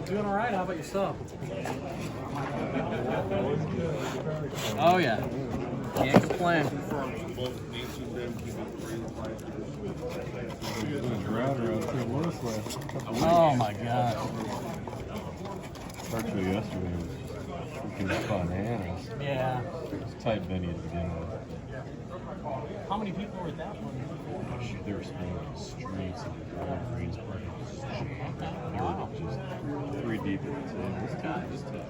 Doing all right. How about yourself? Oh yeah. Can't complain. Oh my gosh. Actually, yesterday was freaking bananas. Yeah. It's a tight venue to begin with. How many people were at that one? They were spinning the streets of Greensburg. They were just 3 deep at the table. This tough.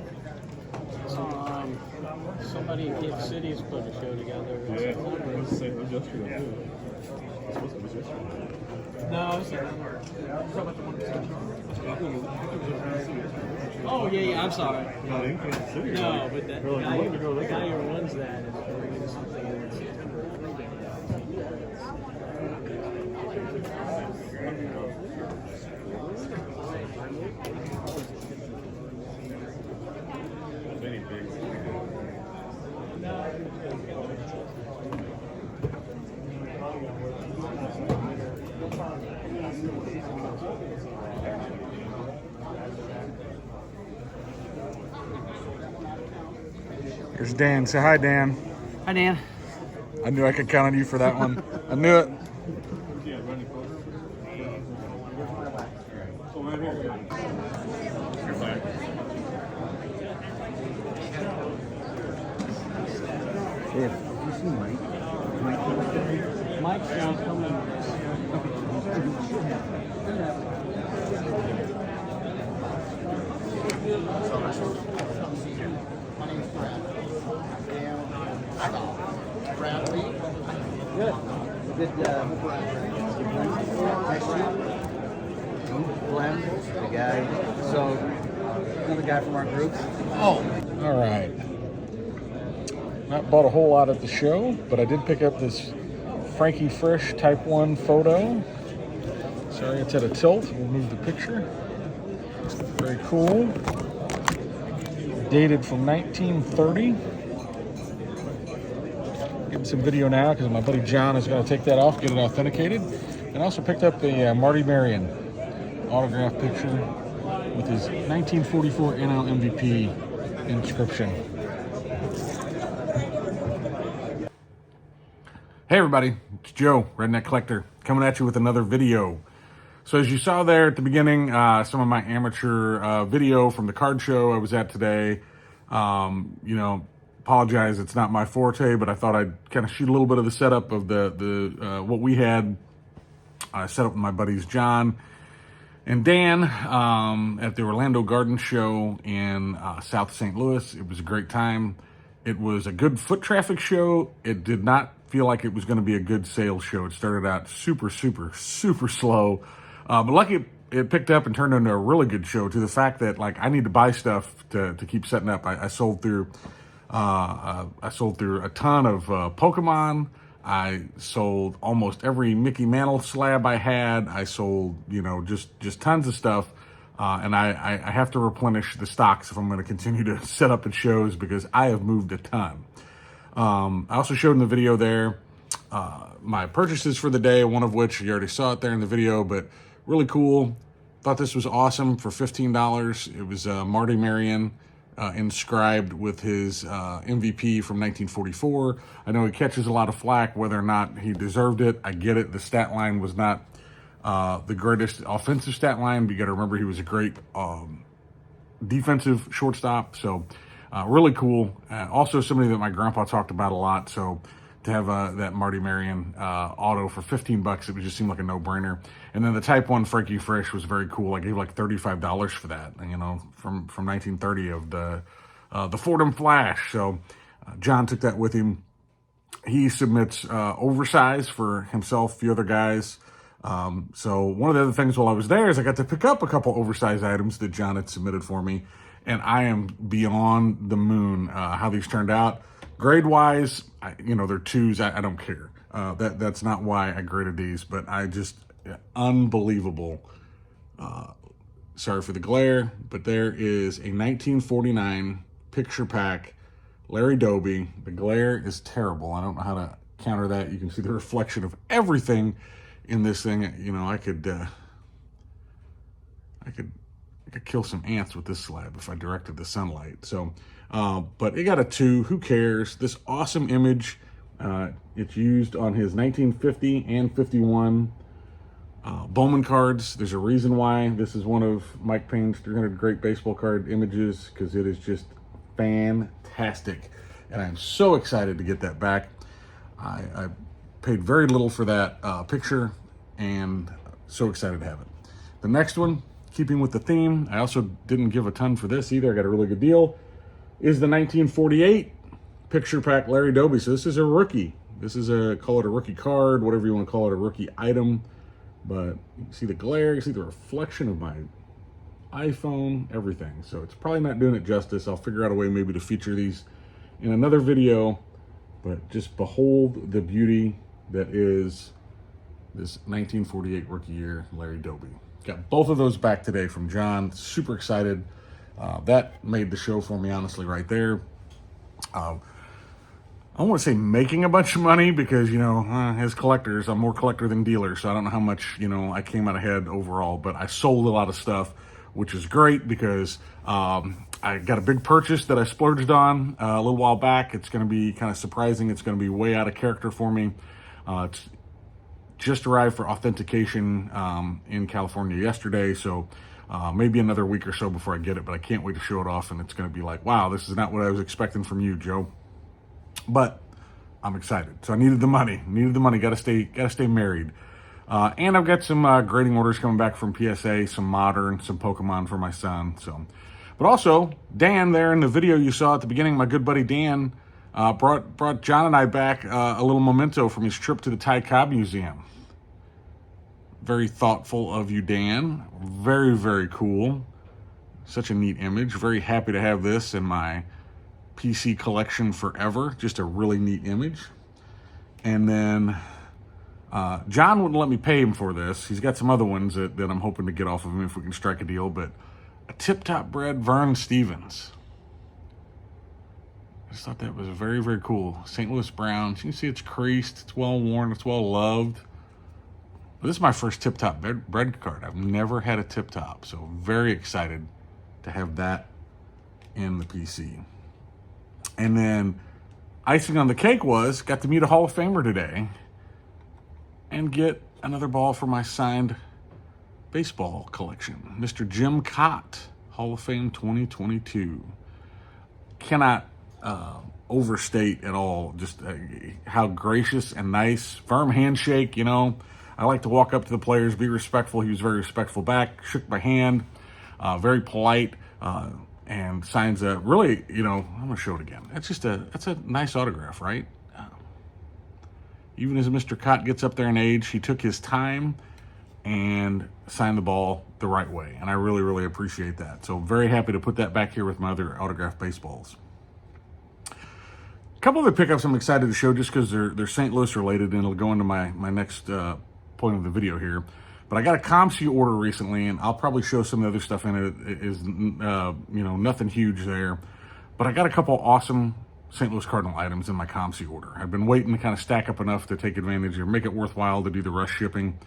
Somebody in Kansas City's put a show together. Yeah, it was yesterday too. It was yesterday. No, it was Oh yeah. I'm sorry. Not in Kansas City. No, right? but that They're like, guy, you wanted to go the there. guy who runs that is doing something in Many big. Here's Dan. Say hi, Dan. Hi, Dan. I knew I could count on you for that one. I knew it. If you see Mike, Mike's now coming. My name's Brad. Bradley. good. Good, next year. Glenn, the guy. So, another guy from our group. Oh. All right. Not bought a whole lot at the show, but I did pick up this Frankie Fresh Type 1 photo. Sorry, it's at a tilt. We'll move the picture. Very cool. Dated from 1930. Getting some video now because my buddy John is going to take that off, get it authenticated. And also picked up the Marty Marion autograph picture with his 1944 NL MVP inscription. Hey everybody, it's Joe, Redneck Collector, coming at you with another video. So as you saw there at the beginning, some of my amateur video from the card show I was at today. Apologize, it's not my forte, but I thought I'd kind of shoot a little bit of the setup of the what we had set up with my buddies John and Dan at the Orlando Garden Show in South St. Louis. It was a great time. It was a good foot traffic show. It did not feel like it was going to be a good sales show. It started out super slow. But lucky it picked up and turned into a really good show, to the fact that like I need to buy stuff to keep setting up. I sold through a ton of Pokemon. I sold almost every Mickey Mantle slab I had. I sold, just tons of stuff. And I have to replenish the stocks if I'm going to continue to set up at shows, because I have moved a ton. I also showed in the video there my purchases for the day, one of which you already saw it there in the video, but really cool. Thought this was awesome for $15. It was Marty Marion inscribed with his MVP from 1944. I know he catches a lot of flack whether or not he deserved it. I get it. The stat line was not the greatest offensive stat line, but you got to remember he was a great defensive shortstop. So really cool. Also somebody that my grandpa talked about a lot. So to have that Marty Marion auto for $15, it would just seem like a no-brainer. And then the Type 1 Frankie Fresh was very cool. I gave like $35 for that, from 1930 of the Fordham Flash. So John took that with him. He submits oversize for himself, a few other guys. So one of the other things while I was there is I got to pick up a couple oversized items that John had submitted for me. And I am beyond the moon how these turned out. Grade-wise, they're 2s. I don't care. That's not why I graded these, but I just, unbelievable. Sorry for the glare, but there is a 1949 picture pack, Larry Doby. The glare is terrible. I don't know how to counter that. You can see the reflection of everything in this thing. I could I could kill some ants with this slab if I directed the sunlight. So, but it got a 2. Who cares? This awesome image. It's used on his 1950 and 51 Bowman cards. There's a reason why this is one of Mike Payne's 300 great baseball card images, because it is just fantastic. And I'm so excited to get that back. I paid very little for that picture, and so excited to have it. The next one, keeping with the theme, I also didn't give a ton for this either. I got a really good deal, is the 1948 picture pack Larry Doby. So this is a rookie. This is call it a rookie card, whatever you want to call it, a rookie item. But you can see the glare, you can see the reflection of my iPhone, everything. So it's probably not doing it justice. I'll figure out a way maybe to feature these in another video, but just behold the beauty that is this 1948 rookie year Larry Doby. Got both of those back today from John. Super excited. That made the show for me, honestly, right there. I don't want to say making a bunch of money because, you know, as collectors, I'm more collector than dealer, so I don't know how much, you know, I came out ahead overall, but I sold a lot of stuff, which is great because I got a big purchase that I splurged on a little while back. It's going to be kind of surprising. It's going to be way out of character for me. It's just arrived for authentication in California yesterday, so maybe another week or so before I get it, but I can't wait to show it off, and it's going to be like, wow, this is not what I was expecting from you, Joe. But I'm excited. So I needed the money. Got to stay married. And I've got some grading orders coming back from PSA, some Modern, some Pokemon for my son. So, but also Dan there in the video you saw at the beginning, my good buddy Dan brought John and I back a little memento from his trip to the Ty Cobb Museum. Very thoughtful of you, Dan. Very, very cool. Such a neat image. Very happy to have this in my PC collection forever. Just a really neat image. And then John wouldn't let me pay him for this. He's got some other ones that I'm hoping to get off of him if we can strike a deal, but a Tip Top bred Vern Stevens. I just thought that was very, very cool. St. Louis Browns. You can see it's creased, it's well worn, it's well loved. But this is my first Tip Top bred card. I've never had a Tip Top, so very excited to have that in the PC. And then icing on the cake was, got to meet a Hall of Famer today and get another ball for my signed baseball collection. Mr. Jim Kaat, Hall of Fame 2022. Cannot overstate at all just how gracious and nice. Firm handshake, you know. I like to walk up to the players, be respectful. He was very respectful back, shook my hand, very polite, and signs a really, you know, I'm going to show it again. That's a nice autograph, right? Even as Mr. Kaat gets up there in age, he took his time and signed the ball the right way. And I really, really appreciate that. So very happy to put that back here with my other autographed baseballs. A couple other pickups I'm excited to show just because they're St. Louis related, and it'll go into my next point of the video here. But I got a COMC order recently, and I'll probably show some of the other stuff in it. It is, you know, nothing huge there. But I got a couple awesome St. Louis Cardinal items in my COMC order. I've been waiting to kind of stack up enough to take advantage or make it worthwhile to do the rush shipping.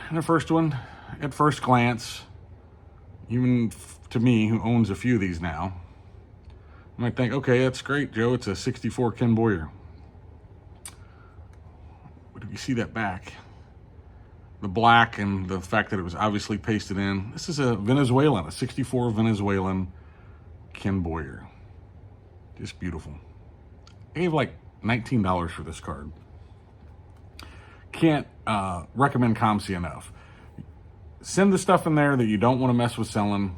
And the first one, at first glance, even to me, who owns a few of these now, I might think, okay, that's great, Joe. It's a 64 Ken Boyer. But if you see that back, the black and the fact that it was obviously pasted in, this is a Venezuelan, a 64 Venezuelan Ken Boyer. Just beautiful. I gave like $19 for this card. Can't recommend COMC enough. Send the stuff in there that you don't want to mess with selling.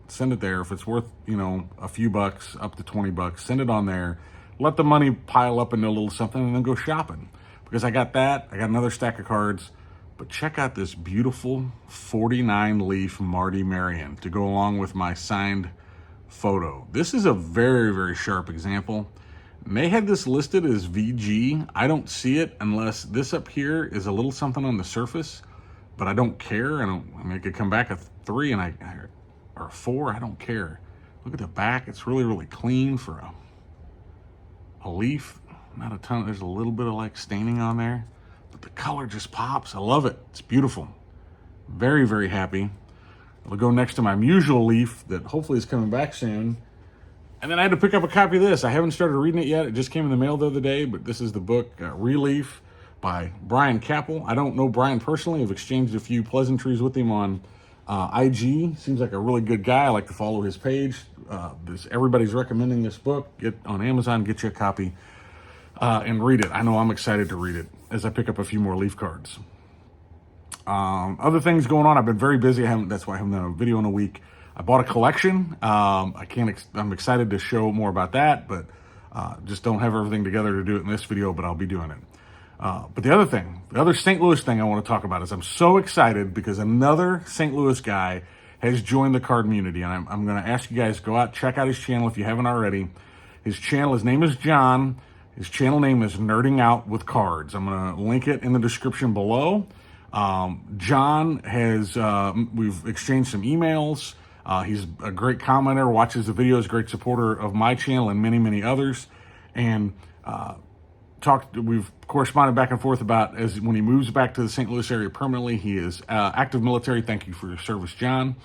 Send it there. If it's worth, you know, a few bucks, up to 20 bucks, send it on there. Let the money pile up into a little something and then go shopping. Because I got that. I got another stack of cards. But check out this beautiful 49 leaf Marty Marion to go along with my signed photo. This is a very, very sharp example. And they had this listed as VG. I don't see it unless this up here is a little something on the surface, but I don't care. I mean, it could come back a 3 and or a 4. I don't care. Look at the back. It's really, really clean for a leaf. Not a ton. There's a little bit of like staining on there, but the color just pops. I love it. It's beautiful. Very, very happy. It'll go next to my Musial Leaf that hopefully is coming back soon. And then I had to pick up a copy of this. I haven't started reading it yet. It just came in the mail the other day, but this is the book, Relief by Bryan Capel. I don't know Bryan personally. I've exchanged a few pleasantries with him on IG. Seems like a really good guy. I like to follow his page. Everybody's recommending this book. Get on Amazon, get you a copy, and read it. I know I'm excited to read it as I pick up a few more Leaf cards. Other things going on. I've been very busy. That's why I haven't done a video in a week. I bought a collection. I'm excited to show more about that, but just don't have everything together to do it in this video, but I'll be doing it. But the other St. Louis thing I want to talk about is I'm so excited because another St. Louis guy has joined the card community, and I'm going to ask you guys to go out, check out his channel if you haven't already. His name is John. His channel name is Nerding Out with Cards. I'm going to link it in the description below. John we've exchanged some emails. He's a great commenter, watches the videos, great supporter of my channel and many, many others. And we've corresponded back and forth about when he moves back to the St. Louis area permanently. He is active military. Thank you for your service, John.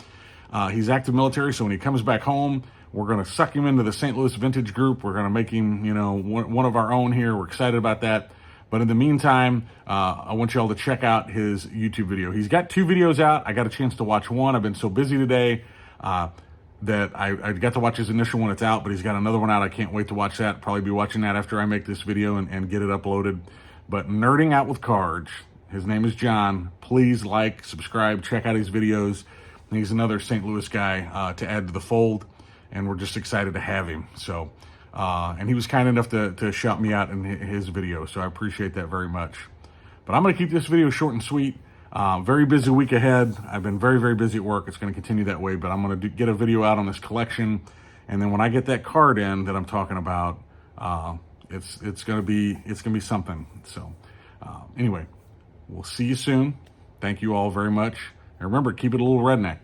He's active military, so when he comes back home, we're going to suck him into the St. Louis Vintage Group. We're going to make him, one of our own here. We're excited about that. But in the meantime, I want you all to check out his YouTube video. He's got 2 videos out. I got a chance to watch one. I've been so busy today that I got to watch his initial one. It's out, but he's got another one out. I can't wait to watch that. Probably be watching that after I make this video and get it uploaded. But Nerding Out with Cards. His name is John. Please like, subscribe, check out his videos. He's another St. Louis guy to add to the fold, and we're just excited to have him. So, and he was kind enough to shout me out in his video, so I appreciate that very much. But I'm going to keep this video short and sweet. Very busy week ahead. I've been very, very busy at work. It's going to continue that way, but I'm going to get a video out on this collection. And then when I get that card in that I'm talking about, it's going to be something. So anyway, we'll see you soon. Thank you all very much. And remember, keep it a little redneck.